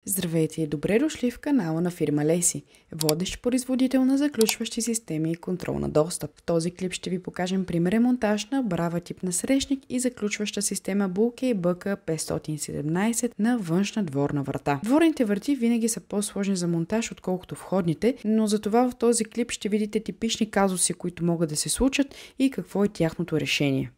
Здравейте и добре дошли в канала на фирма Леси, водещ производител на заключващи системи и контрол на достъп. В този клип ще ви покажем примерен монтаж на брава тип насрещник и заключваща система Bulkey BK517 на външна дворна врата. Дворните врати винаги са по-сложни за монтаж, отколкото входните, но затова в този клип ще видите типични казуси, които могат да се случат и какво е тяхното решение.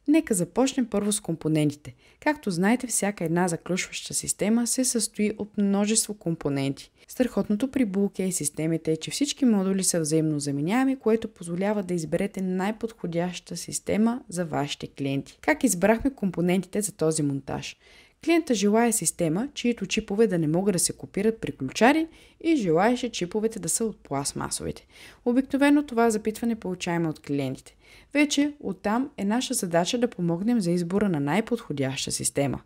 Нека започнем първо с компонентите. Както знаете, всяка една заключваща система се състои от множество компоненти. Страхотното при Bulkey системите е, че всички модули са взаимно заменяеми, което позволява да изберете най-подходяща система за вашите клиенти. Как избрахме компонентите за този монтаж? Клиента желая система, чието чипове да не могат да се копират при ключари и желаеше чиповете да са от пластмасовите. Обикновено това запитване получаваме от клиентите. Вече оттам е наша задача да помогнем за избора на най-подходяща система.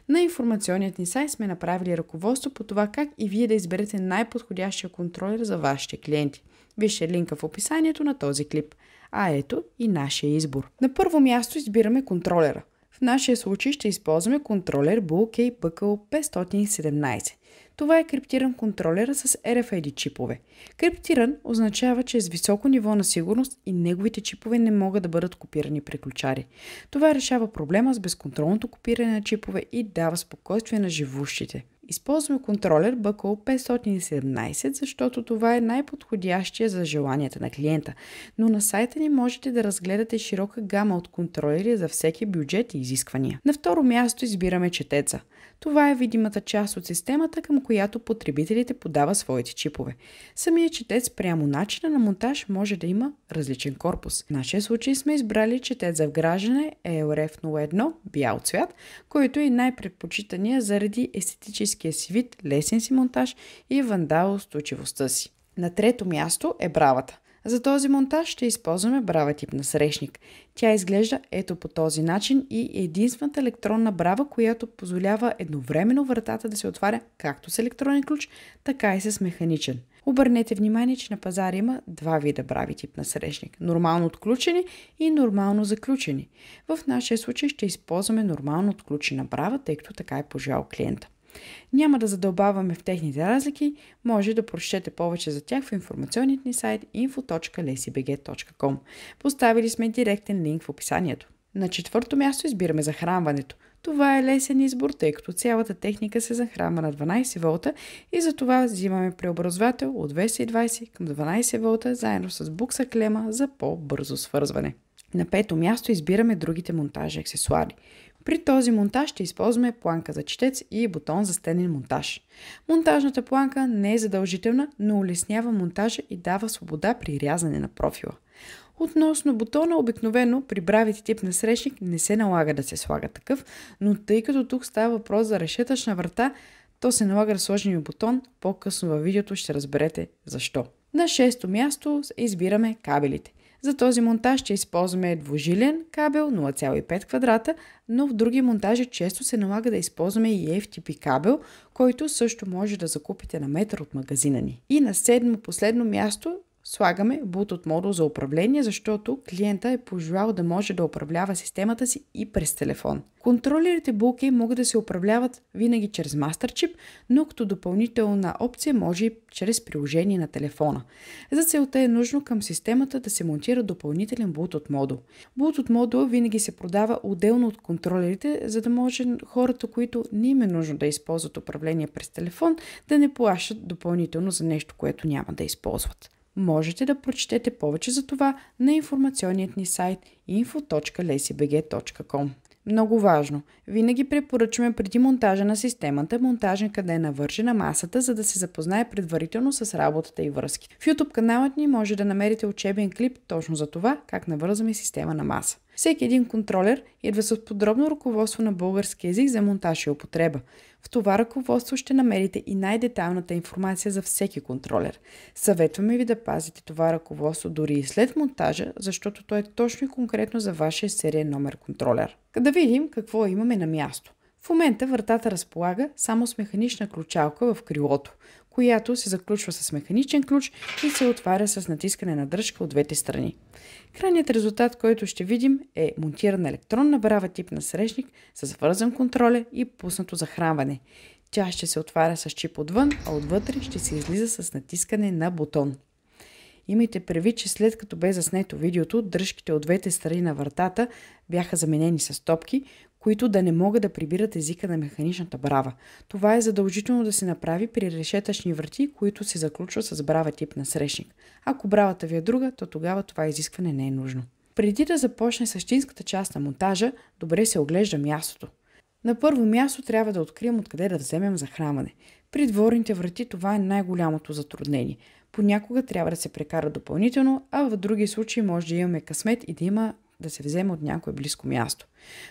На информационният ни сайт сме направили ръководство по това как и вие да изберете най-подходящия контролер за вашите клиенти. Вижте линка в описанието на този клип. А ето и нашия избор. На първо място избираме контролера. В нашия случай ще използваме контролер Bulkey BK517. Това е криптиран контролер с RFID чипове. Криптиран означава, че е с високо ниво на сигурност и неговите чипове не могат да бъдат копирани при ключари. Това решава проблема с безконтролното копиране на чипове и дава спокойствие на живущите. Използваме контролер BK517, защото това е най-подходящия за желанията на клиента, но на сайта ни можете да разгледате широка гама от контролери за всеки бюджет и изисквания. На второ място избираме четеца. Това е видимата част от системата, към която потребителите подава своите чипове. Самият четец прямо начина на монтаж може да има различен корпус. В нашия случай сме избрали четец за вграждане ELRF01 бял цвят, който е най-предпочитания заради естетическия си вид, лесен си монтаж и вандалоустойчивостта си. На трето място е бравата. За този монтаж ще използваме брава тип насрещник. Тя изглежда ето по този начин и е единствената електронна брава, която позволява едновременно вратата да се отваря както с електронен ключ, така и с механичен. Обърнете внимание, че на пазара има два вида брави тип насрещник – нормално отключени и нормално заключени. В нашия случай ще използваме нормално отключена брава, тъй като така е пожелал клиента. Няма да задълбаваме в техните разлики, може да прочетете повече за тях в информационният ни сайт info.lesibg.com. Поставили сме директен линк в описанието. На четвърто място избираме захранването. Това е лесен избор, тъй като цялата техника се захранва на 12 волта и затова взимаме преобразовател от 220 към 12 волта заедно с букса клема за по-бързо свързване. На пето място избираме другите монтажи аксесуари. При този монтаж ще използваме планка за четец и бутон за стенен монтаж. Монтажната планка не е задължителна, но улеснява монтажа и дава свобода при рязане на профила. Относно бутона, обикновено при бравите тип насрещник не се налага да се слага такъв, но тъй като тук става въпрос за решетъчна врата, то се налага да сложим и бутон, по-късно във видеото ще разберете защо. На шесто място избираме кабелите. За този монтаж ще използваме двужилен кабел 0,5 квадрата, но в други монтажи често се налага да използваме и FTP кабел, който също може да закупите на метър от магазина ни. И на седмо последно място слагаме Bluetooth модул за управление, защото клиента е пожелал да може да управлява системата си и през телефон. Контролерите Bulkey могат да се управляват винаги чрез MasterChip, но като допълнителна опция може и чрез приложение на телефона. За целта е нужно към системата да се монтира допълнителен Bluetooth модул. Bluetooth модул винаги се продава отделно от контролерите, за да може хората, които не им е нужно да използват управление през телефон, да не плащат допълнително за нещо, което няма да използват. Можете да прочетете повече за това на информационният ни сайт info.lesibg.com. Много важно! Винаги препоръчваме преди монтажа на системата монтажника да е навърши на масата, за да се запознае предварително с работата и връзки. В YouTube каналът ни може да намерите учебен клип точно за това как навързваме система на маса. Всеки един контролер идва с подробно ръководство на български език за монтаж и употреба. В това ръководство ще намерите и най-детайлната информация за всеки контролер. Съветваме ви да пазите това ръководство дори и след монтажа, защото то е точно и конкретно за вашия сериен номер контролер. Да видим какво имаме на място. В момента вратата разполага само с механична ключалка в крилото, която се заключва с механичен ключ и се отваря с натискане на дръжка от двете страни. Крайният резултат, който ще видим, е монтирана електронна брава тип насрещник с вързан контролер и пуснато захранване. Тя ще се отваря с чип отвън, а отвътре ще се излиза с натискане на бутон. Имайте предвид, че след като бе заснето видеото, дръжките от двете страни на вратата бяха заменени с топки, които да не могат да прибират езика на механичната брава. Това е задължително да се направи при решетъчни врати, които се заключват с брава тип насрещник. Ако бравата ви е друга, то тогава това изискване не е нужно. Преди да започне същинската част на монтажа, добре се оглежда мястото. На първо място трябва да открием откъде да вземем захранване. При дворните врати това е най-голямото затруднение. Понякога трябва да се прекара допълнително, а в други случаи може да имаме късмет и да се вземе от някое близко място.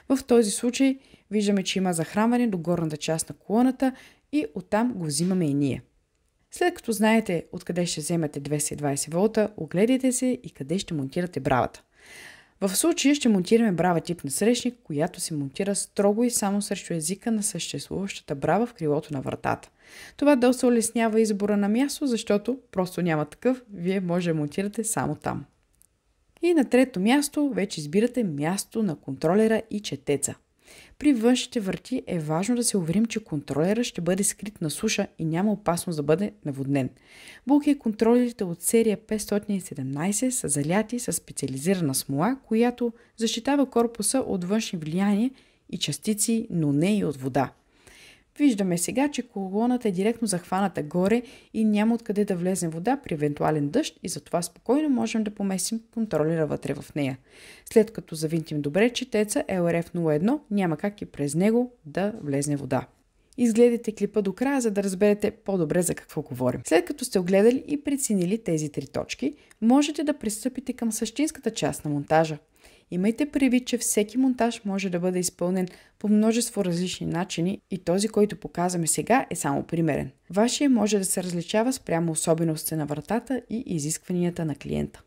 В този случай виждаме, че има захранване до горната част на колоната и оттам го взимаме и ние. След като знаете откъде ще вземете 220 волта, огледайте се и къде ще монтирате бравата. В случая ще монтираме брава тип насрещник, която се монтира строго и само срещу езика на съществуващата брава в крилото на вратата. Това доста улеснява избора на място, защото просто няма такъв, вие може да монтирате само там. И на трето място вече избирате място на контролера и четеца. При външните врати е важно да се уверим, че контролера ще бъде скрит на суша и няма опасност да бъде наводнен. Булки контролерите от серия 517 са заляти с специализирана смола, която защитава корпуса от външни влияния и частици, но не и от вода. Виждаме сега, че колоната е директно захваната горе и няма откъде да влезе вода при евентуален дъжд и затова спокойно можем да поместим контролера вътре в нея. След като завинтим добре четеца LRF01, няма как и през него да влезне вода. Изгледайте клипа до края, за да разберете по-добре за какво говорим. След като сте огледали и преценили тези три точки, можете да пристъпите към същинската част на монтажа. Имайте предвид, че всеки монтаж може да бъде изпълнен по множество различни начини и този, който показваме сега, е само примерен. Вашия може да се различава спрямо особеностите на вратата и изискванията на клиента.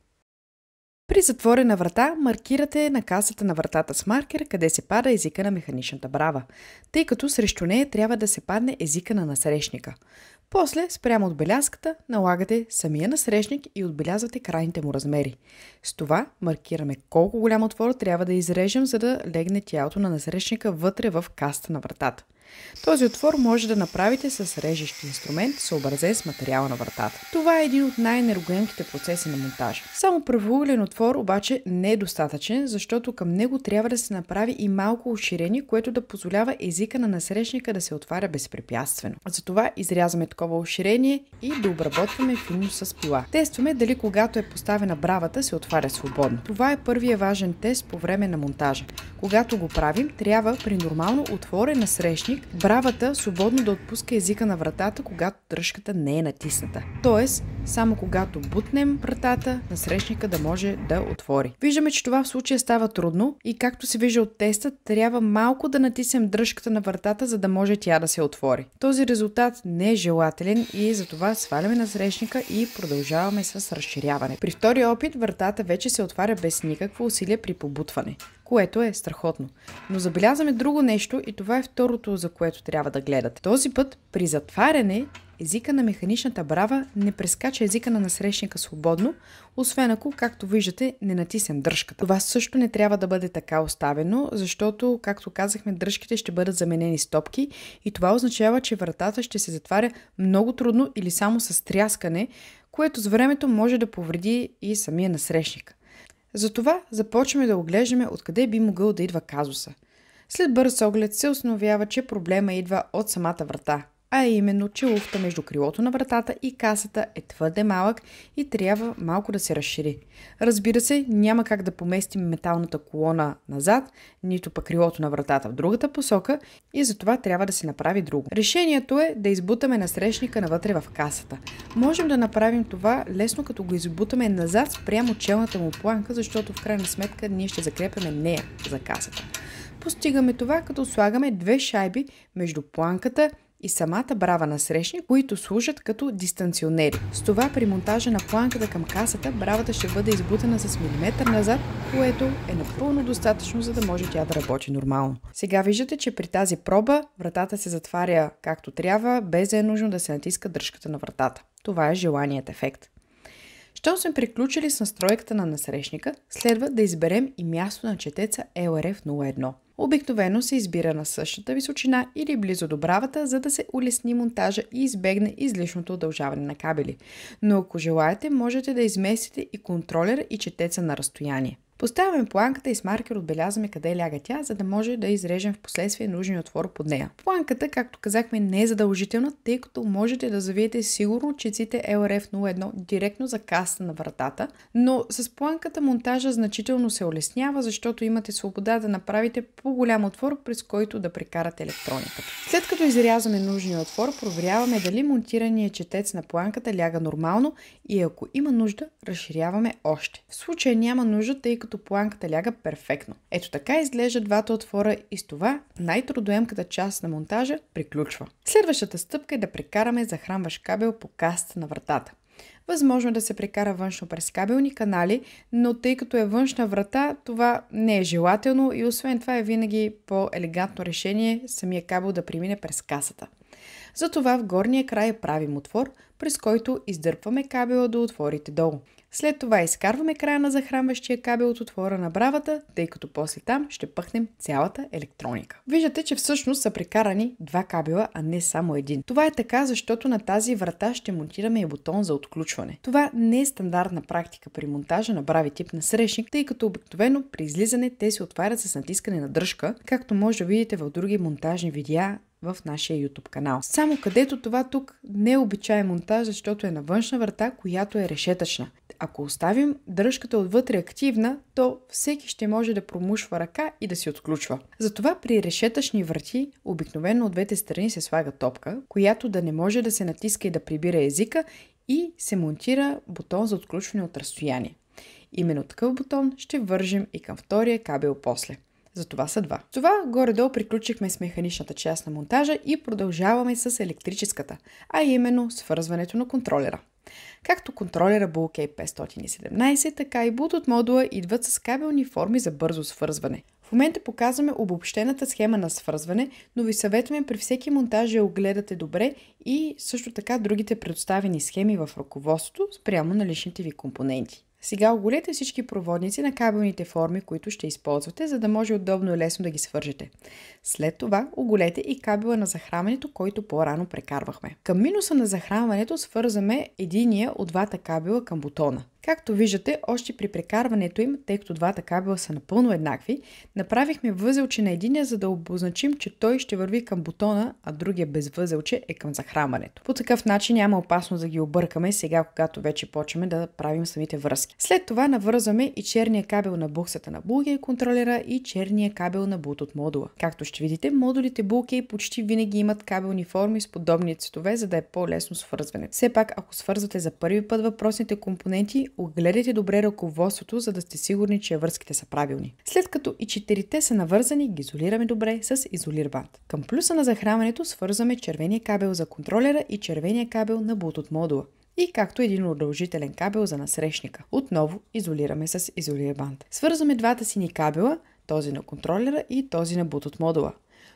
При затворена врата маркирате на касата на вратата с маркер, къде се пада езика на механичната брава, тъй като срещу нея трябва да се падне езика на насрещника. После, спрямо отбелязката, налагате самия насрещник и отбелязвате крайните му размери. С това маркираме колко голям отвор трябва да изрежем, за да легне тялото на насрещника вътре в касата на вратата. Този отвор може да направите с режещ инструмент, съобразен с материала на вратата. Това е един от най-енергоемките процеси на монтажа. Само правоъгълен отвор обаче не е достатъчен, защото към него трябва да се направи и малко уширение, което да позволява езика на насрещника да се отваря безпрепятствено. Затова изрязваме такова уширение и да обработваме финно с пила. Тестваме дали когато е поставена бравата се отваря свободно. Това е първият важен тест по време на монтажа. Когато го правим, трябва при нормално отворен насрещник бравата свободно да отпуска езика на вратата, когато дръжката не е натисната. Тоест, само когато бутнем вратата, насрещника да може да отвори. Виждаме, че това в случая става трудно и както се вижда от теста, трябва малко да натиснем дръжката на вратата, за да може тя да се отвори. Този резултат не е желателен и затова сваляме насрещника и продължаваме с разширяване. При втория опит вратата вече се отваря без никакво усилие при побутване, което е страхотно. Но забелязваме друго нещо и това е второто, за което трябва да гледате. Този път при затваряне езика на механичната брава не прескача езика на насрещника свободно, освен ако, както виждате, не натиснем дръжката. Това също не трябва да бъде така оставено, защото, както казахме, дръжките ще бъдат заменени с топки и това означава, че вратата ще се затваря много трудно или само с тряскане, което с времето може да повреди и самия насрещник. Затова започваме да оглеждаме откъде би могъл да идва казуса. След бърз оглед се установява, че проблема идва от самата врата, а именно, че луфта между крилото на вратата и касата е твърде малък и трябва малко да се разшири. Разбира се, няма как да поместим металната колона назад, нито пък крилото на вратата в другата посока и затова трябва да се направи друго. Решението е да избутаме насрещника навътре в касата. Можем да направим това лесно, като го избутаме назад спрямо челната му планка, защото в крайна сметка ние ще закрепяме нея за касата. Постигаме това, като слагаме две шайби между планката и самата брава насрещник, които служат като дистанционери. С това при монтажа на планката към касата, бравата ще бъде избутана с милиметър назад, което е напълно достатъчно, за да може тя да работи нормално. Сега виждате, че при тази проба вратата се затваря както трябва, без да е нужно да се натиска дръжката на вратата. Това е желаният ефект. Щом сме приключили с настройката на насрещника, следва да изберем и място на четеца LRF01. Обикновено се избира на същата височина или близо до бравата, за да се улесни монтажа и избегне излишното удължаване на кабели. Но ако желаете, можете да изместите и контролера и четеца на разстояние. Поставяме планката и с маркер отбелязваме къде ляга тя, за да може да изрежем в последствие нужния отвор под нея. Планката, както казахме, не е задължителна, тъй като можете да завиете сигурно чеците LRF01 директно за касата на вратата, но с планката монтажа значително се улеснява, защото имате свобода да направите по-голям отвор, през който да прекарате електрониката. След като изрязваме нужния отвор, проверяваме дали монтираният четец на планката ляга нормално и ако има нужда, разширяваме още. В случая няма нужда, тъй като планката ляга перфектно. Ето така изглеждат двата отвора и с това най-трудоемката част на монтажа приключва. Следващата стъпка е да прекараме захранващ кабел по касата на вратата. Възможно е да се прекара външно през кабелни канали, но тъй като е външна врата, това не е желателно и освен това е винаги по-елегантно решение самия кабел да премине през касата. Затова в горния край правим отвор, през който издърпваме кабела до отворите долу. След това изкарваме края на захранващия кабел от отвора на бравата, тъй като после там ще пъхнем цялата електроника. Виждате, че всъщност са прекарани два кабела, а не само един. Това е така, защото на тази врата ще монтираме и бутон за отключване. Това не е стандартна практика при монтажа на брави тип насрещник, тъй като обикновено при излизане те се отварят с натискане на дръжка, както може да видите в други монтажни видеа в нашия YouTube канал. Само където това тук не е обичаен монтаж, защото е на външна врата, която е решетъчна. Ако оставим дръжката отвътре активна, то всеки ще може да промушва ръка и да си отключва. Затова при решетъчни врати обикновено от двете страни се слага топка, която да не може да се натиска и да прибира езика и се монтира бутон за отключване от разстояние. Именно такъв бутон ще вържим и към втория кабел после. Затова са два. Това горе-долу приключихме с механичната част на монтажа и продължаваме с електрическата, а именно свързването на контролера. Както контролера BlueCABE517, така и Bluetooth модула идват с кабелни форми за бързо свързване. В момента показваме обобщената схема на свързване, но ви съветваме при всеки монтаж да огледате добре и също така другите предоставени схеми в ръководството спрямо на личните ви компоненти. Сега оголете всички проводници на кабелните форми, които ще използвате, за да може удобно и лесно да ги свържете. След това оголете и кабела на захранването, който по-рано прекарвахме. Към минуса на захранването свързваме единия от двата кабела към бутона. Както виждате, още при прекарването им, тъй като двата кабела са напълно еднакви, направихме възелче на единия, за да обозначим, че той ще върви към бутона, а другия без възелче е към захранването. По такъв начин няма опасност да ги объркаме сега, когато вече почваме да правим самите връзки. След това навързваме и черния кабел на буксата на BlueCABE контролера и черния кабел на Bluetooth модула. Както ще видите, модулите BlueCABE почти винаги имат кабелни форми с подобни цветове, за да е по-лесно свързване. Все пак, ако свързвате за първи път въпросните компоненти, огледайте добре ръководството, за да сте сигурни, че връзките са правилни. След като и четирите са навързани, ги изолираме добре с изолирбанд. Към плюса на захранването свързваме червения кабел за контролера и червения кабел на Bluetooth модула. И както един удължителен кабел за насрещника. Отново изолираме с изолирбанд. Свързваме двата сини кабела, този на контролера и този на Bluetooth модула.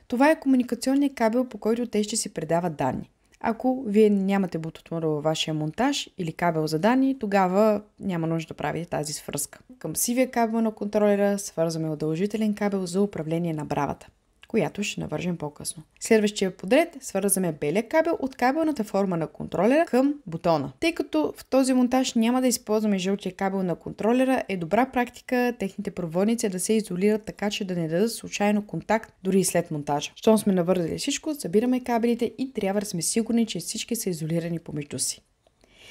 Това е комуникационният кабел, по който те ще си предават данни. Ако вие нямате Bluetooth модул във вашия монтаж или кабел за данни, тогава няма нужда да правите тази свръзка. Към сивия кабел на контролера свързваме удължителен кабел за управление на бравата, която ще навържем по-късно. Следващия подред свързваме белия кабел от кабелната форма на контролера към бутона. Тъй като в този монтаж няма да използваме жълтия кабел на контролера, е добра практика техните проводници да се изолират така, че да не дадат случайно контакт дори и след монтажа. Щом сме навързали всичко, събираме кабелите и трябва да сме сигурни, че всички са изолирани помежду си.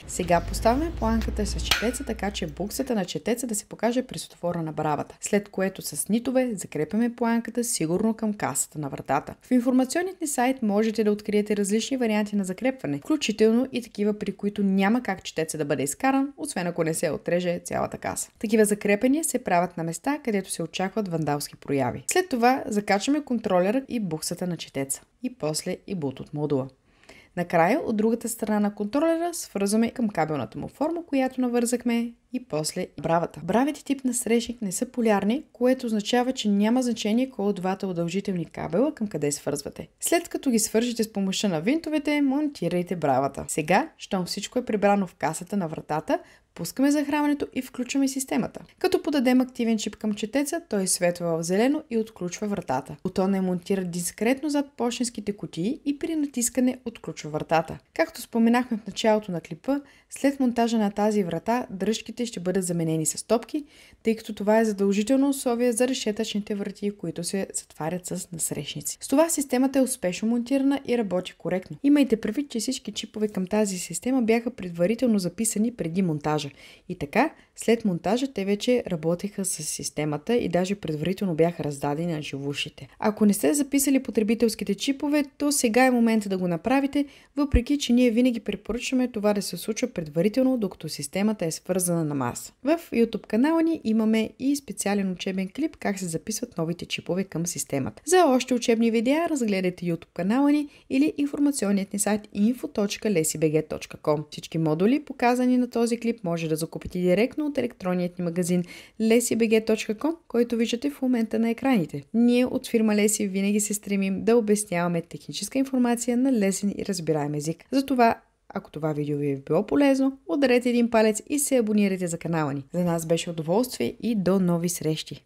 Сега поставяме планката с четеца, така че буксата на четеца да се покаже през отвора на бравата, след което с нитове закрепяме планката сигурно към касата на вратата. В информационният ни сайт можете да откриете различни варианти на закрепване, включително и такива, при които няма как четеца да бъде изкаран, освен ако не се отреже цялата каса. Такива закрепения се правят на места, където се очакват вандалски прояви. След това закачаме контролера и буксата на четеца и после и Bluetooth модула. Накрая, от другата страна на контролера свързваме към кабелната му форма, която навързахме и после бравата. Бравите тип насрещник не са полярни, което означава, че няма значение кой от двата удължителни кабела към къде свързвате. След като ги свържете с помощта на винтовете, монтирайте бравата. Сега, щом всичко е прибрано в касата на вратата, пускаме захранването и включваме системата. Като подадем активен чип към четеца, той светва в зелено и отключва вратата. Бутонът е монтиран дискретно зад почтенските кутии и при натискане отключва вратата. Както споменахме в началото на клипа, след монтажа на тази врата, дръжките ще бъдат заменени с топки, тъй като това е задължително условие за решетъчните врати, които се затварят с насрещници. С това системата е успешно монтирана и работи коректно. Имайте предвид, че всички чипове към тази система бяха предварително записани преди монтажа. И така, след монтажа те вече работеха с системата и даже предварително бяха раздадени на живущите. Ако не сте записали потребителските чипове, то сега е момента да го направите, въпреки че ние винаги препоръчваме това да се случва предварително, докато системата е свързана на Mars. В YouTube канала ни имаме и специален учебен клип как се записват новите чипове към системата. За още учебни видеа разгледайте YouTube канала ни или информационният ни сайт info.lesibg.com. Всички модули, показани на този клип, може да закупите директно от електронният ни магазин lesibg.com, който виждате в момента на екраните. Ние от фирма Lesi винаги се стремим да обясняваме техническа информация на лесен и разбираем език. Затова, ако това видео ви е било полезно, ударете един палец и се абонирайте за канала ни. За нас беше удоволствие и до нови срещи!